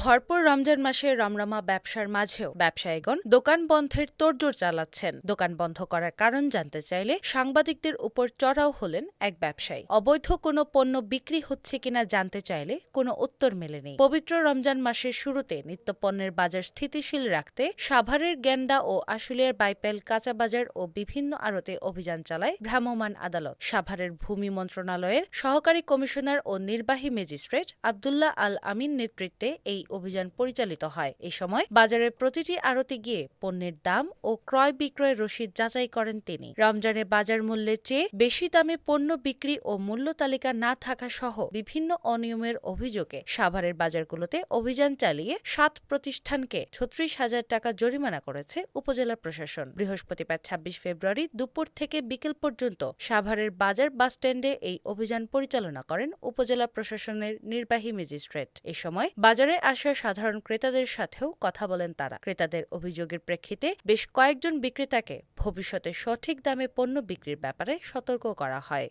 ভরপুর রমজান মাসে রমরমা ব্যবসার মাঝেও ব্যবসায়ীগণ দোকান বন্ধের তোড়জোড় চালাচ্ছেন। দোকান বন্ধ করার কারণ জানতে চাইলে সাংবাদিকদের উপর চড়াও হলেন এক ব্যবসায়ী। অবৈধ কোনো পণ্য বিক্রি হচ্ছে কিনা জানতে চাইলে কোনো উত্তর মেলেনি। পবিত্র রমজান মাসের শুরুতে নিত্যপণ্যের বাজার স্থিতিশীল রাখতে সাভারের গেন্ডা ও আশুলিয়ার বাইপেল কাঁচা বাজার ও বিভিন্ন আড়তে অভিযান চালায় ভ্রাম্যমাণ আদালত। সাভারের ভূমি মন্ত্রণালয়ের সহকারী কমিশনার ও নির্বাহী ম্যাজিস্ট্রেট আব্দুল্লাহ আল আমিন নেতৃত্বে এই অভিযান পরিচালিত হয়। এ সময় বাজারের প্রতিটি আড়তে গিয়ে পণ্যের দাম ও ক্রয় বিক্রয় রসিদ যাচাই করেন তিনি। রমজানে বাজার মূল্যের চেয়ে বেশি দামে পণ্য বিক্রি ও মূল্য তালিকা না থাকা সহ বিভিন্ন অনিয়মের অভিযোগে সাভারের বাজারগুলোতে অভিযান চালিয়ে ৭ প্রতিষ্ঠানকে ৩৬,০০০ টাকা জরিমানা করেছে উপজেলা প্রশাসন। বৃহস্পতিবার ২৬ ফেব্রুয়ারি দুপুর থেকে বিকেল পর্যন্ত সাভারের বাজার বাসস্ট্যান্ডে এই অভিযান পরিচালনা করেন উপজেলা প্রশাসনের নির্বাহী ম্যাজিস্ট্রেট। এ সময় বাজারে আসা সাধারণ ক্রেতাদের সাথেও কথা বলেন তারা। ক্রেতাদের অভিযোগের প্রেক্ষিতে বেশ কয়েকজন বিক্রেতাকে ভবিষ্যতে সঠিক দামে পণ্য বিক্রির ব্যাপারে সতর্ক করা হয়।